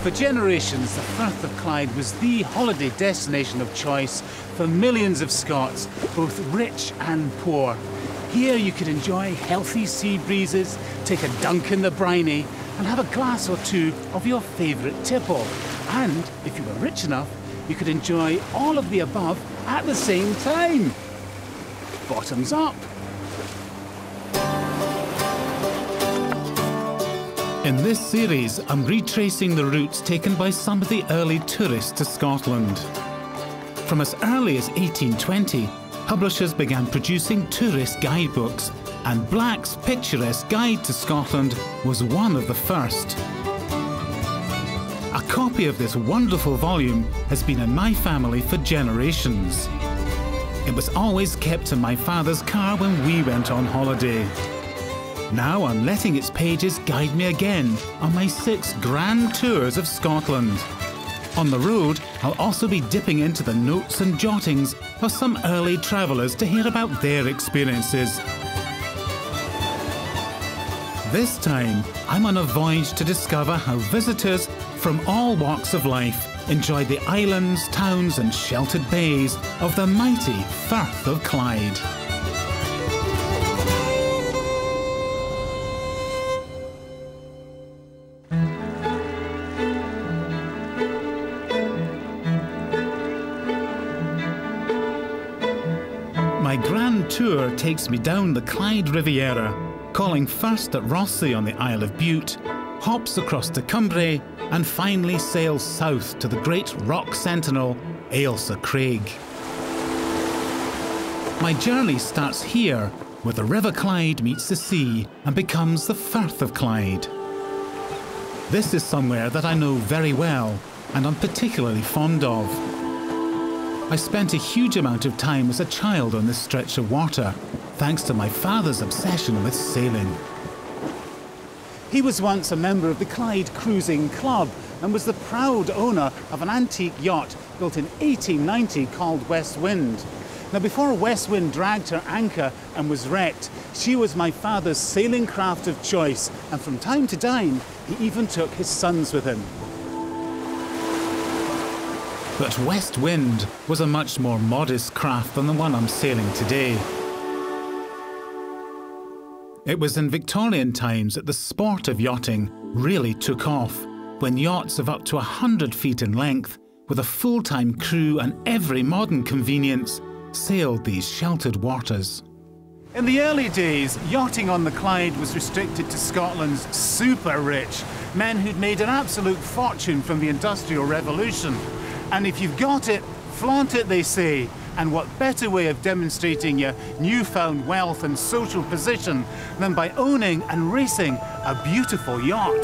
For generations, the Firth of Clyde was the holiday destination of choice for millions of Scots, both rich and poor. Here you could enjoy healthy sea breezes, take a dunk in the briny, and have a glass or two of your favourite tipple. And, if you were rich enough, you could enjoy all of the above at the same time. Bottoms up. In this series, I'm retracing the routes taken by some of the early tourists to Scotland. From as early as 1820, publishers began producing tourist guidebooks, and Black's Picturesque Guide to Scotland was one of the first. A copy of this wonderful volume has been in my family for generations. It was always kept in my father's car when we went on holiday. Now I'm letting its pages guide me again on my 6 grand tours of Scotland. On the road, I'll also be dipping into the notes and jottings of some early travellers to hear about their experiences. This time, I'm on a voyage to discover how visitors from all walks of life enjoyed the islands, towns and sheltered bays of the mighty Firth of Clyde. My grand tour takes me down the Clyde Riviera, calling first at Rosslea on the Isle of Bute, hops across to Cumbria, and finally sails south to the great rock sentinel, Ailsa Craig. My journey starts here, where the River Clyde meets the sea and becomes the Firth of Clyde. This is somewhere that I know very well, and I'm particularly fond of. I spent a huge amount of time as a child on this stretch of water, thanks to my father's obsession with sailing. He was once a member of the Clyde Cruising Club and was the proud owner of an antique yacht built in 1890 called West Wind. Now, before West Wind dragged her anchor and was wrecked, she was my father's sailing craft of choice, and from time to time, he even took his sons with him. But West Wind was a much more modest craft than the one I'm sailing today. It was in Victorian times that the sport of yachting really took off, when yachts of up to 100 feet in length, with a full-time crew and every modern convenience, sailed these sheltered waters. In the early days, yachting on the Clyde was restricted to Scotland's super rich, men who'd made an absolute fortune from the Industrial Revolution. And if you've got it, flaunt it, they say. And what better way of demonstrating your newfound wealth and social position than by owning and racing a beautiful yacht?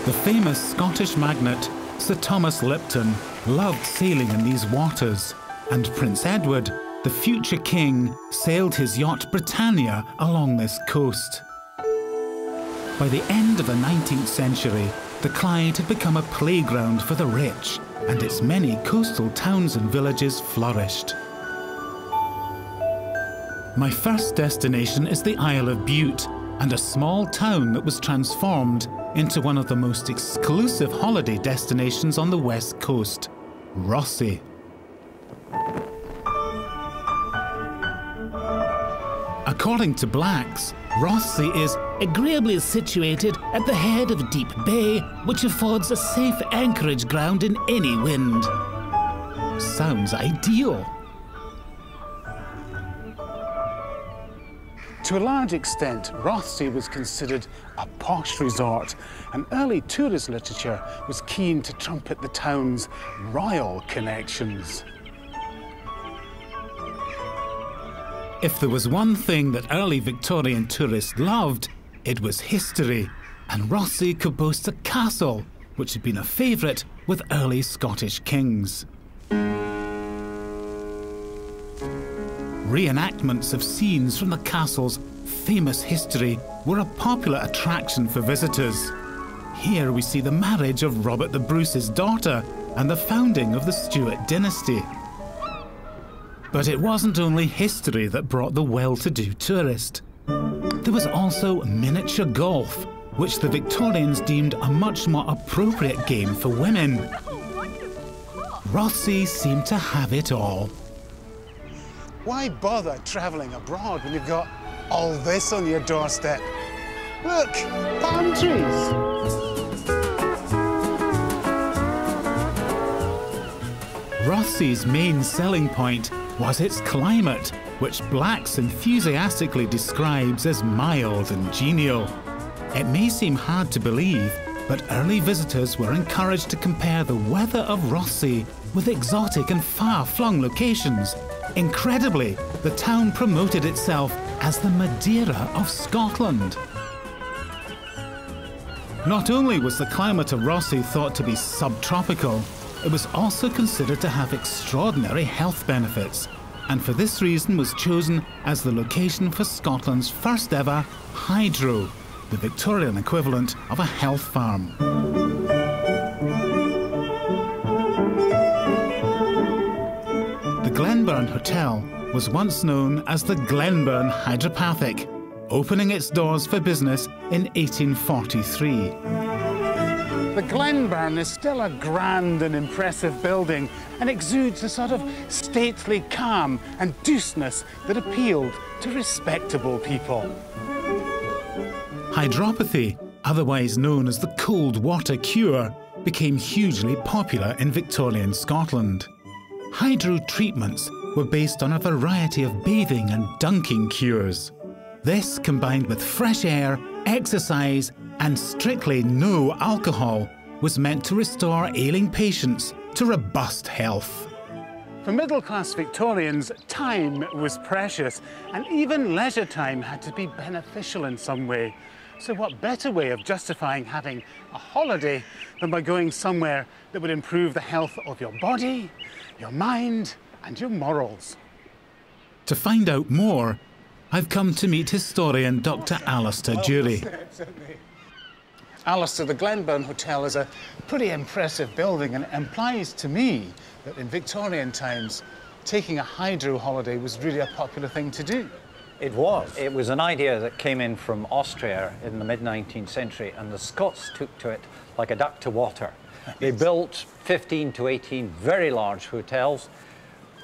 The famous Scottish magnate, Sir Thomas Lipton, loved sailing in these waters, and Prince Edward, the future king, sailed his yacht Britannia along this coast. By the end of the 19th century, the Clyde had become a playground for the rich, and its many coastal towns and villages flourished. My first destination is the Isle of Bute, and a small town that was transformed into one of the most exclusive holiday destinations on the west coast, Rosslea. According to Blacks, Rosslea is agreeably situated at the head of a deep bay, which affords a safe anchorage ground in any wind. Sounds ideal. To a large extent, Rosslea was considered a posh resort, and early tourist literature was keen to trumpet the town's royal connections. If there was one thing that early Victorian tourists loved, it was history, and Rosslea could boast a castle, which had been a favourite with early Scottish kings. Reenactments of scenes from the castle's famous history were a popular attraction for visitors. Here we see the marriage of Robert the Bruce's daughter and the founding of the Stuart dynasty. But it wasn't only history that brought the well-to-do tourist. There was also miniature golf, which the Victorians deemed a much more appropriate game for women. Rothesay seemed to have it all. Why bother travelling abroad when you've got all this on your doorstep? Look, palm trees. Rothesay's main selling point was its climate, which Blacks enthusiastically describes as mild and genial. It may seem hard to believe, but early visitors were encouraged to compare the weather of Rothesay with exotic and far-flung locations. Incredibly, the town promoted itself as the Madeira of Scotland. Not only was the climate of Rothesay thought to be subtropical, it was also considered to have extraordinary health benefits, and for this reason was chosen as the location for Scotland's first ever hydro, the Victorian equivalent of a health farm. The Glenburn Hotel was once known as the Glenburn Hydropathic, opening its doors for business in 1843. The Glenburn is still a grand and impressive building and exudes a sort of stately calm and douceness that appealed to respectable people. Hydropathy, otherwise known as the cold water cure, became hugely popular in Victorian Scotland. Hydro treatments were based on a variety of bathing and dunking cures. This, combined with fresh air, exercise, and strictly no alcohol, was meant to restore ailing patients to robust health. For middle-class Victorians, time was precious, and even leisure time had to be beneficial in some way. So what better way of justifying having a holiday than by going somewhere that would improve the health of your body, your mind, and your morals? To find out more, I've come to meet historian Dr. Alistair Dury. Alistair, the Glenburn Hotel is a pretty impressive building, and it implies to me that in Victorian times, taking a hydro holiday was really a popular thing to do. It was. It was an idea that came in from Austria in the mid-19th century, and the Scots took to it like a duck to water. They built 15 to 18 very large hotels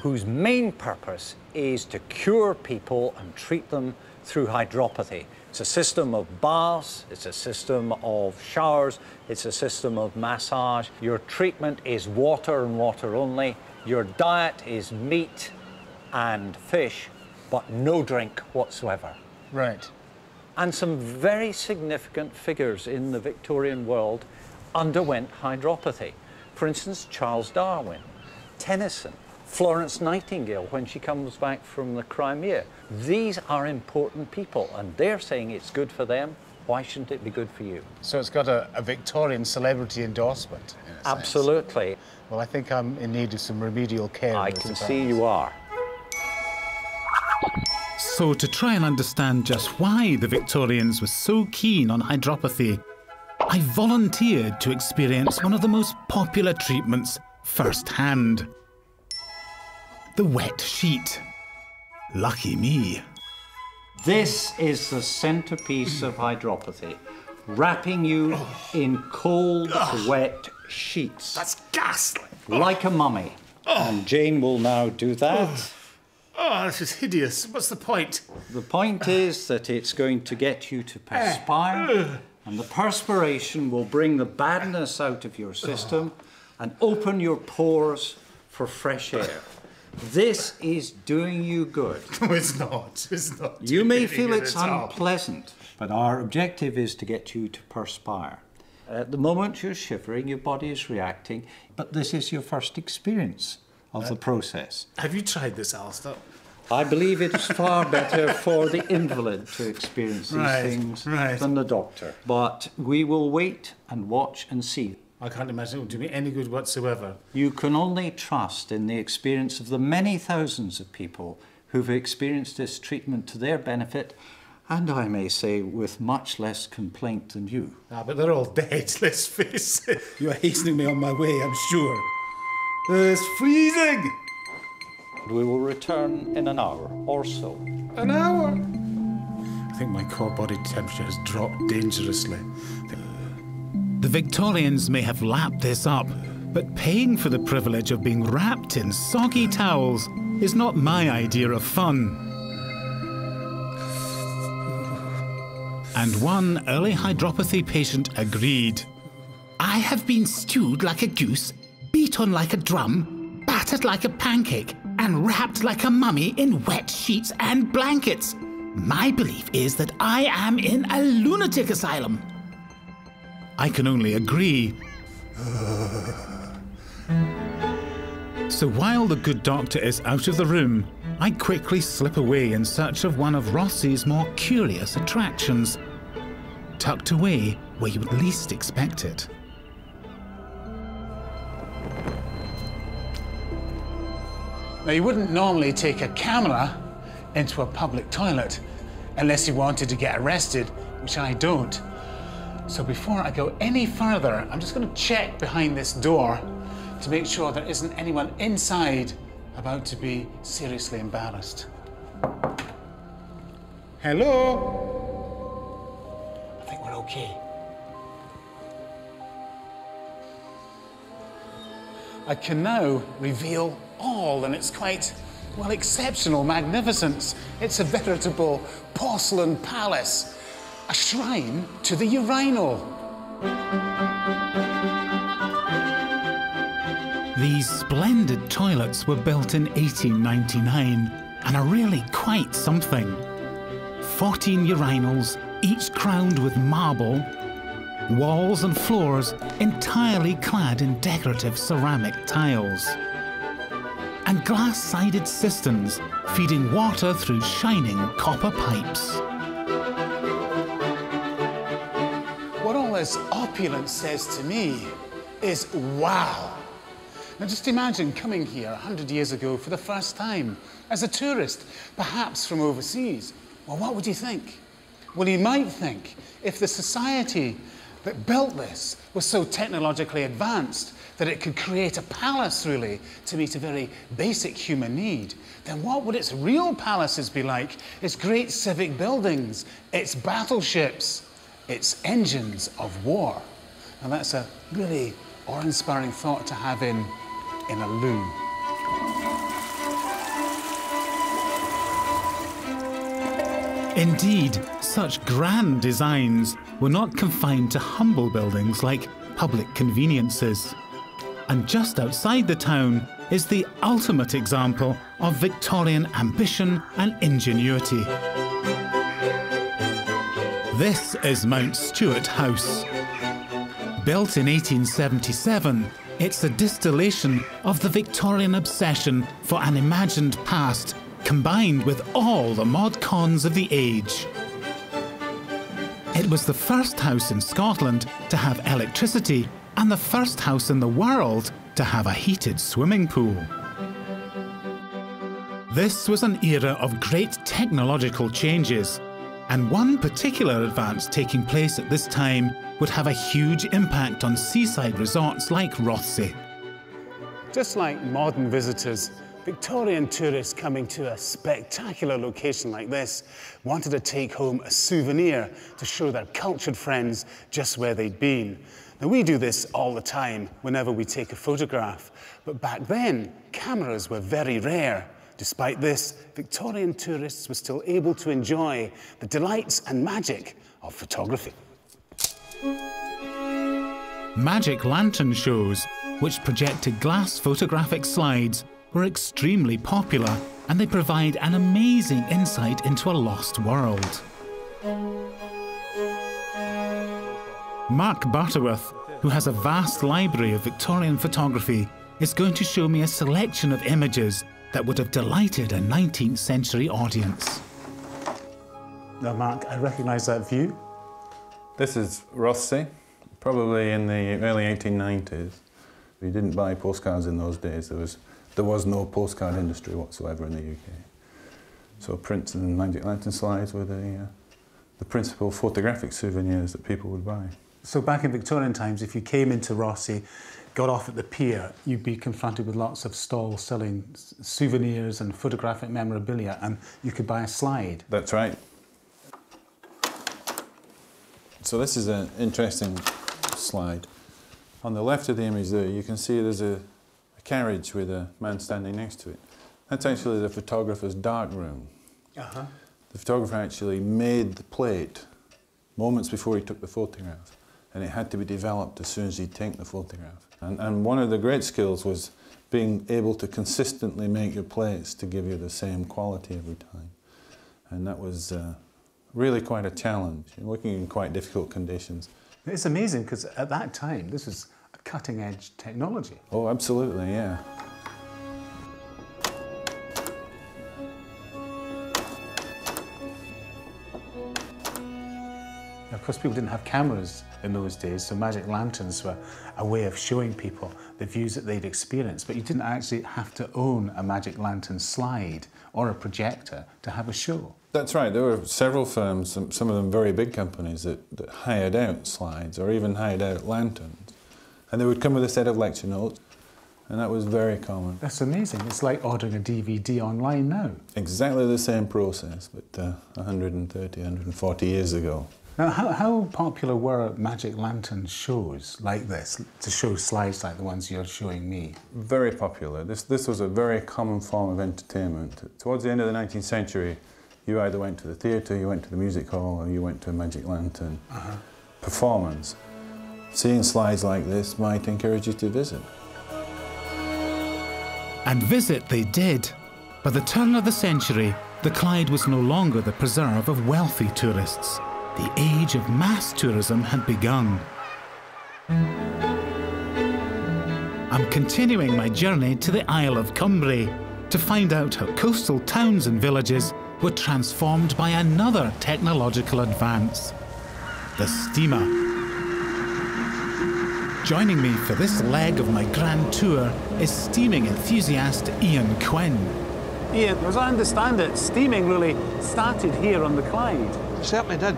whose main purpose is to cure people and treat them through hydropathy. It's a system of baths, it's a system of showers, it's a system of massage. Your treatment is water and water only. Your diet is meat and fish, but no drink whatsoever. Right. And some very significant figures in the Victorian world underwent hydropathy. For instance, Charles Darwin, Tennyson, Florence Nightingale when she comes back from the Crimea. These are important people, and they're saying it's good for them. Why shouldn't it be good for you? So it's got a Victorian celebrity endorsement, in a Absolutely. sense. Well, I think I'm in need of some remedial care. I can see you are. So to try and understand just why the Victorians were so keen on hydropathy, I volunteered to experience one of the most popular treatments firsthand. The wet sheet. Lucky me. This is the centerpiece of hydropathy, wrapping you in cold, wet sheets. That's ghastly. Like a mummy. And Jane will now do that. Oh, this is hideous. What's the point? The point is that it's going to get you to perspire, and the perspiration will bring the badness out of your system and open your pores for fresh air. This is doing you good. No, it's not. It's not. You may feel it's unpleasant, but our objective is to get you to perspire. At the moment you're shivering, your body is reacting, but this is your first experience of the process. Have you tried this, Alistair? I believe it's far better for the invalid to experience these things than the doctor. But we will wait and watch and see. I can't imagine it will do me any good whatsoever. You can only trust in the experience of the many thousands of people who've experienced this treatment to their benefit, and I may say with much less complaint than you. Ah, but they're all dead, let's face it. You're hastening me on my way, I'm sure. It's freezing! We will return in an hour or so. An hour? I think my core body temperature has dropped dangerously. The Victorians may have lapped this up, but paying for the privilege of being wrapped in soggy towels is not my idea of fun. And one early hydropathy patient agreed. I have been stewed like a goose, beaten like a drum, battered like a pancake, and wrapped like a mummy in wet sheets and blankets. My belief is that I am in a lunatic asylum. I can only agree. So while the good doctor is out of the room, I quickly slip away in search of one of Rossi's more curious attractions, tucked away where you would least expect it. Now, you wouldn't normally take a camera into a public toilet unless you wanted to get arrested, which I don't. So before I go any further, I'm just going to check behind this door to make sure there isn't anyone inside about to be seriously embarrassed. Hello? I think we're okay. I can now reveal all in its quite, well, exceptional magnificence. It's a veritable porcelain palace, a shrine to the urinal. These splendid toilets were built in 1899 and are really quite something. 14 urinals, each crowned with marble, walls and floors entirely clad in decorative ceramic tiles, and glass-sided cisterns feeding water through shining copper pipes. What all this opulence says to me is wow. Now just imagine coming here 100 years ago for the first time as a tourist, perhaps from overseas. Well, what would you think? Well, you might think if the society that built this was so technologically advanced that it could create a palace, really, to meet a very basic human need, then what would its real palaces be like? Its great civic buildings, its battleships, its engines of war. And that's a really awe-inspiring thought to have in a loo. Indeed, such grand designs were not confined to humble buildings like public conveniences. And just outside the town is the ultimate example of Victorian ambition and ingenuity. This is Mount Stuart House. Built in 1877, it's a distillation of the Victorian obsession for an imagined past combined with all the mod cons of the age. It was the first house in Scotland to have electricity and the first house in the world to have a heated swimming pool. This was an era of great technological changes, and one particular advance taking place at this time would have a huge impact on seaside resorts like Rothesay. Just like modern visitors, Victorian tourists coming to a spectacular location like this wanted to take home a souvenir to show their cultured friends just where they'd been. Now, we do this all the time whenever we take a photograph, but back then, cameras were very rare. Despite this, Victorian tourists were still able to enjoy the delights and magic of photography. Magic lantern shows, which projected glass photographic slides, were extremely popular, and they provide an amazing insight into a lost world. Mark Butterworth, who has a vast library of Victorian photography, is going to show me a selection of images that would have delighted a 19th century audience. Now, Mark, I recognise that view. This is Rothesay, probably in the early 1890s. We didn't buy postcards in those days. There was no postcard industry whatsoever in the UK. So prints and magic lantern slides were the principal photographic souvenirs that people would buy. So back in Victorian times, if you came into Rothesay, got off at the pier, you'd be confronted with lots of stalls selling souvenirs and photographic memorabilia, and you could buy a slide. That's right. So this is an interesting slide. On the left of the image there, you can see there's a carriage with a man standing next to it. That's actually the photographer's dark room. The photographer actually made the plate moments before he took the photograph, and it had to be developed as soon as he'd taken the photograph. And one of the great skills was being able to consistently make your plates to give you the same quality every time. And that was really quite a challenge, working in quite difficult conditions. It's amazing because at that time, this was a cutting-edge technology. Oh, absolutely, yeah. Of course, people didn't have cameras in those days, so magic lanterns were a way of showing people the views that they'd experienced, but you didn't actually have to own a magic lantern slide or a projector to have a show. That's right. There were several firms, some of them very big companies, that hired out slides or even hired out lanterns. And they would come with a set of lecture notes, and that was very common. That's amazing. It's like ordering a DVD online now. Exactly the same process, but 130, 140 years ago. Now, how popular were magic lantern shows like this, to show slides like the ones you're showing me? Very popular. This was a very common form of entertainment. Towards the end of the 19th century, you either went to the theatre, you went to the music hall, or you went to a magic lantern performance. Seeing slides like this might encourage you to visit. And visit they did. By the turn of the century, the Clyde was no longer the preserve of wealthy tourists. The age of mass tourism had begun. I'm continuing my journey to the Isle of Cumbrae to find out how coastal towns and villages were transformed by another technological advance, the steamer. Joining me for this leg of my grand tour is steaming enthusiast Ian Quinn. Ian, as I understand it, steaming really started here on the Clyde. It certainly did.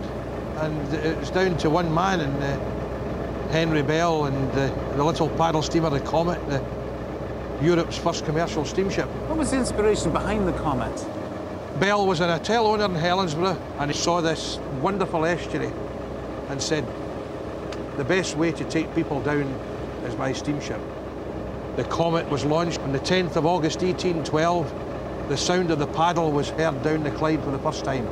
And it was down to one man, and Henry Bell, and the little paddle steamer, the Comet, Europe's first commercial steamship. What was the inspiration behind the Comet? Bell was an hotel owner in Helensburgh, and he saw this wonderful estuary and said, the best way to take people down is by steamship. The Comet was launched on the 10th of August 1812. The sound of the paddle was heard down the Clyde for the first time.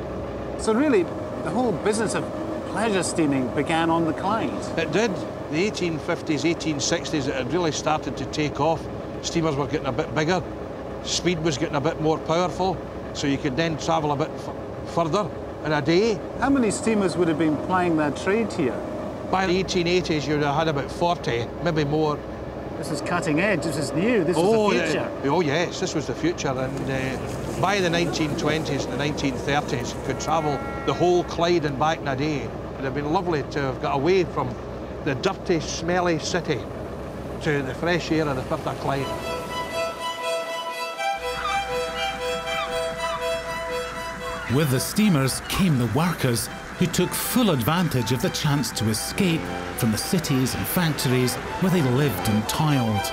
So really, the whole business of pleasure steaming began on the Clyde. It did. The 1850s, 1860s, it had really started to take off. Steamers were getting a bit bigger. Speed was getting a bit more powerful, so you could then travel a bit further in a day. How many steamers would have been plying their trade here? By the 1880s, you'd have had about 40, maybe more. This is cutting edge, this is new, this was the future. Oh yes, this was the future, and by the 1920s and the 1930s, you could travel the whole Clyde and back in a day. It would have been lovely to have got away from the dirty, smelly city to the fresh air of the Firth of Clyde. With the steamers came the workers who took full advantage of the chance to escape from the cities and factories where they lived and toiled.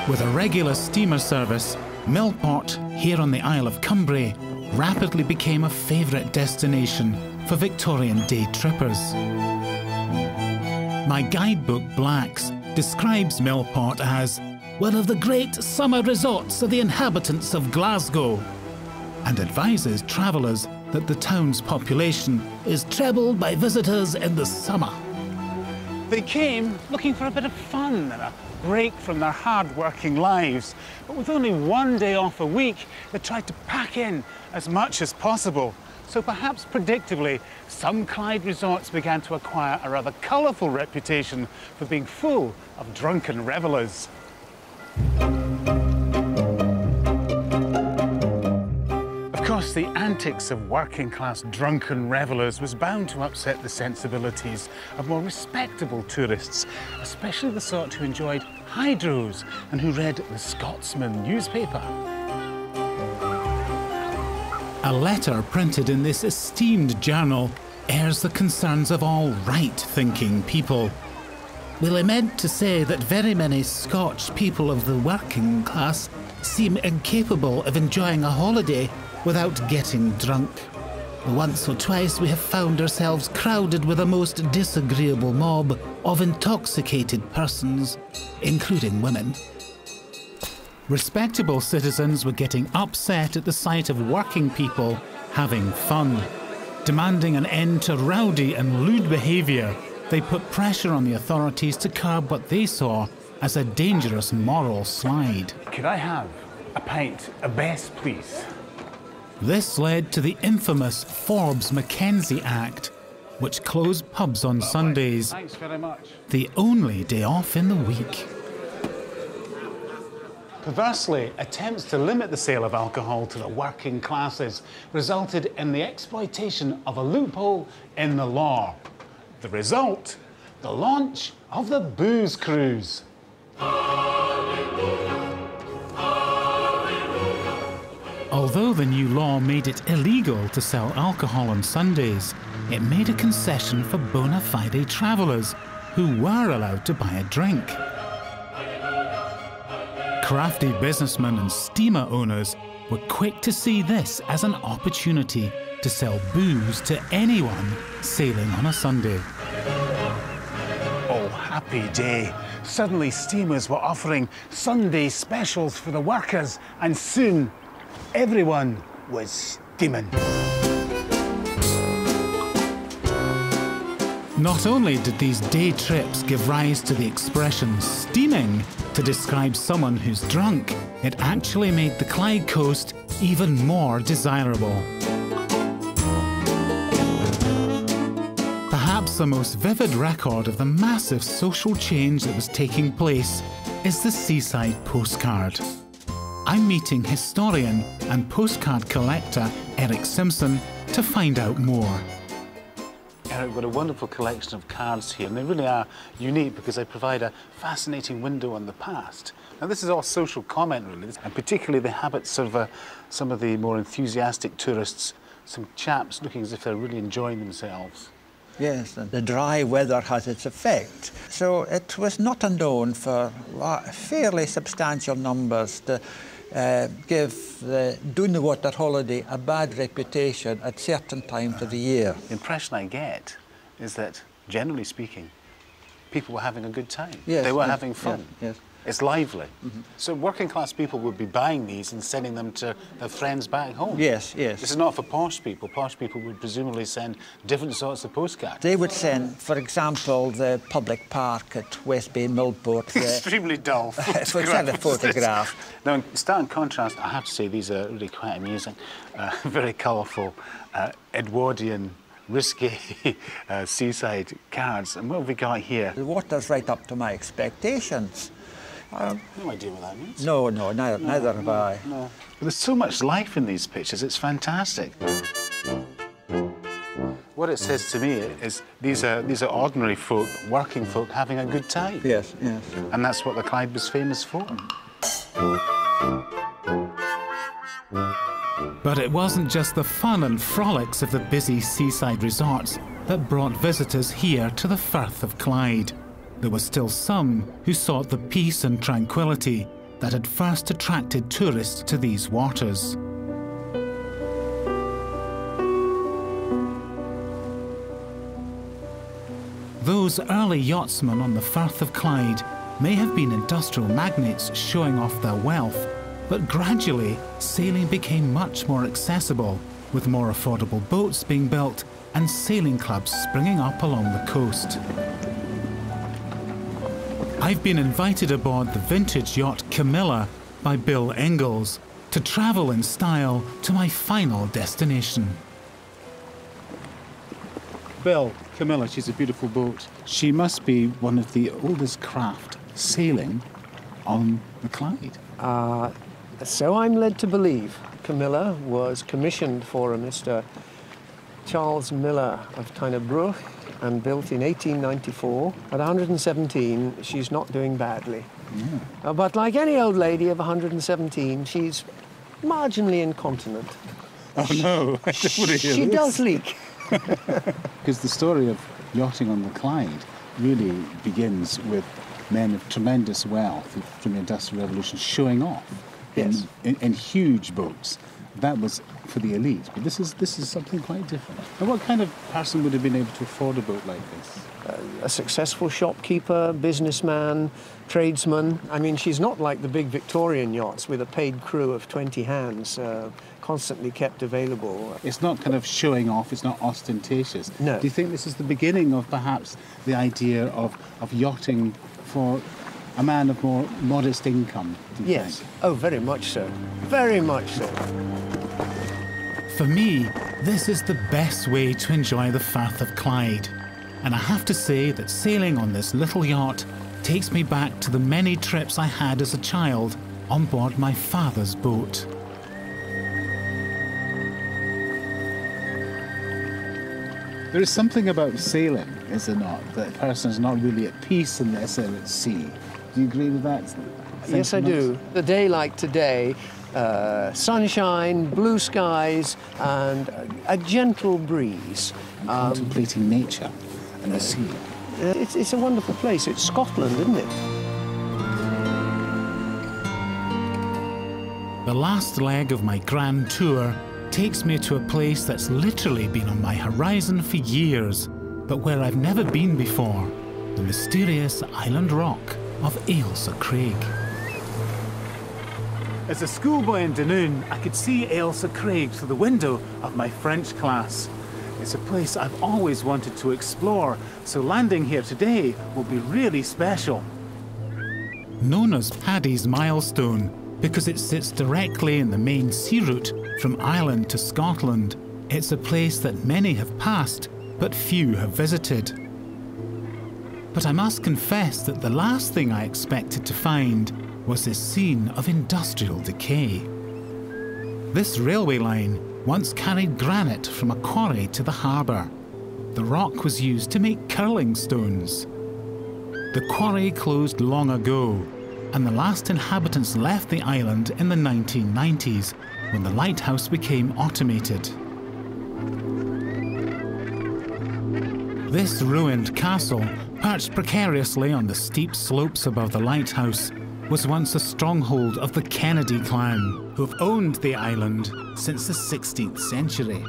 With a regular steamer service, Millport, here on the Isle of Cumbrae, rapidly became a favourite destination for Victorian day trippers. My guidebook, Blacks, describes Millport as one of the great summer resorts of the inhabitants of Glasgow, and advises travellers that the town's population is trebled by visitors in the summer. They came looking for a bit of fun and a break from their hard-working lives. But with only one day off a week, they tried to pack in as much as possible. So perhaps predictably, some Clyde resorts began to acquire a rather colourful reputation for being full of drunken revellers. Of course, the antics of working-class drunken revellers was bound to upset the sensibilities of more respectable tourists, especially the sort who enjoyed hydros and who read the Scotsman newspaper. A letter printed in this esteemed journal airs the concerns of all right-thinking people. We lament to say that very many Scotch people of the working class seem incapable of enjoying a holiday without getting drunk. Once or twice we have found ourselves crowded with a most disagreeable mob of intoxicated persons, including women. Respectable citizens were getting upset at the sight of working people having fun. Demanding an end to rowdy and lewd behaviour, they put pressure on the authorities to curb what they saw as a dangerous moral slide. Could I have a pint of Bess, please? This led to the infamous Forbes-Mackenzie Act, which closed pubs on Sundays, Thanks very much. the only day off in the week. Perversely, attempts to limit the sale of alcohol to the working classes resulted in the exploitation of a loophole in the law. The result, the launch of the booze cruise. Although the new law made it illegal to sell alcohol on Sundays, it made a concession for bona fide travellers who were allowed to buy a drink. Crafty businessmen and steamer owners were quick to see this as an opportunity to sell booze to anyone sailing on a Sunday. Oh, happy day. Suddenly steamers were offering Sunday specials for the workers, and soon everyone was steaming. Not only did these day trips give rise to the expression steaming to describe someone who's drunk, it actually made the Clyde coast even more desirable. Perhaps the most vivid record of the massive social change that was taking place is the seaside postcard. I'm meeting historian and postcard collector Eric Simpson to find out more. Eric, we've got a wonderful collection of cards here, and they really are unique because they provide a fascinating window on the past. Now, this is all social comment, really, and particularly the habits of some of the more enthusiastic tourists, some chaps looking as if they're really enjoying themselves. Yes, and the dry weather has its effect. So it was not unknown for fairly substantial numbers to give the doing the water holiday a bad reputation at certain times of the year. The impression I get is that, generally speaking, people were having a good time. Yes, they were yes, having fun. yes. It's lively. So working class people would be buying these and sending them to their friends back home. Yes, yes. This is not for posh people. Posh people would presumably send different sorts of postcards. They would send, for example, the public park at West Bay Millport. Extremely dull For a photograph. Now, in stark contrast, I have to say these are really quite amusing. Very colourful, Edwardian, risky seaside cards. And what have we got here? The water's right up to my expectations. No idea what that means. No, neither have I. No. But there's so much life in these pictures, it's fantastic. What it says to me is these are ordinary folk, working folk, having a good time. Yes, yes. And that's what the Clyde was famous for. But it wasn't just the fun and frolics of the busy seaside resorts that brought visitors here to the Firth of Clyde. There were still some who sought the peace and tranquility that had first attracted tourists to these waters. Those early yachtsmen on the Firth of Clyde may have been industrial magnates showing off their wealth, but gradually sailing became much more accessible, with more affordable boats being built and sailing clubs springing up along the coast. I've been invited aboard the vintage yacht Camilla by Bill Ingalls to travel in style to my final destination. Bill, Camilla, she's a beautiful boat. She must be one of the oldest craft sailing on the Clyde. So I'm led to believe. Camilla was commissioned for a Mr. Charles Miller of Tynerbrook and built in 1894. At 117, she's not doing badly. Yeah. But like any old lady of 117, she's marginally incontinent. Oh no, she does leak. Because the story of yachting on the Clyde really begins with men of tremendous wealth from the Industrial Revolution showing off in huge boats. That was for the elite, but this is something quite different. And what kind of person would have been able to afford a boat like this? A successful shopkeeper, businessman, tradesman. I mean, she's not like the big Victorian yachts with a paid crew of 20 hands constantly kept available. It's not kind of showing off, it's not ostentatious. No. Do you think this is the beginning of perhaps the idea of yachting for a man of more modest income? Yes. Oh, very much so. Very much so. For me, this is the best way to enjoy the Firth of Clyde. And I have to say that sailing on this little yacht takes me back to the many trips I had as a child on board my father's boat. There is something about sailing, is there not, that a person is not really at peace unless they're at sea. Do you agree with that? Yes, I do. A day like today, sunshine, blue skies, and a gentle breeze. Contemplating nature and the sea. It's a wonderful place. It's Scotland, isn't it? The last leg of my grand tour takes me to a place that's literally been on my horizon for years, but where I've never been before, the mysterious island rock of Ailsa Craig. As a schoolboy in Dunoon, I could see Ailsa Craig through the window of my French class. It's a place I've always wanted to explore, so landing here today will be really special. Known as Paddy's Milestone because it sits directly in the main sea route from Ireland to Scotland, it's a place that many have passed, but few have visited. But I must confess that the last thing I expected to find was this scene of industrial decay. This railway line once carried granite from a quarry to the harbour. The rock was used to make curling stones. The quarry closed long ago, and the last inhabitants left the island in the 1990s when the lighthouse became automated. This ruined castle, perched precariously on the steep slopes above the lighthouse, was once a stronghold of the Kennedy clan, who have owned the island since the 16th century.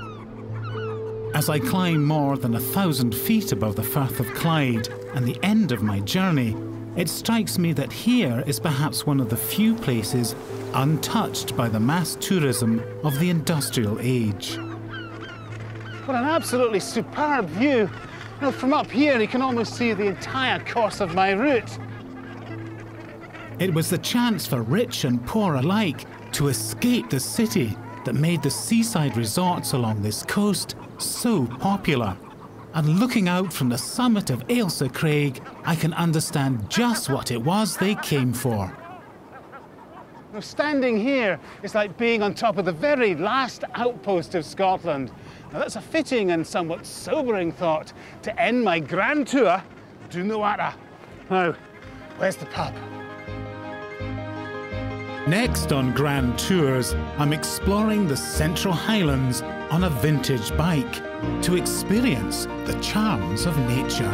As I climb more than 1,000 feet above the Firth of Clyde and the end of my journey, it strikes me that here is perhaps one of the few places untouched by the mass tourism of the industrial age. What an absolutely superb view. Now, from up here, you can almost see the entire course of my route. It was the chance for rich and poor alike to escape the city that made the seaside resorts along this coast so popular. And looking out from the summit of Ailsa Craig, I can understand just what it was they came for. Now, standing here is like being on top of the very last outpost of Scotland. Now, that's a fitting and somewhat sobering thought to end my grand tour to Nuata. Now, where's the pub? Next on Grand Tours, I'm exploring the Central Highlands on a vintage bike to experience the charms of nature.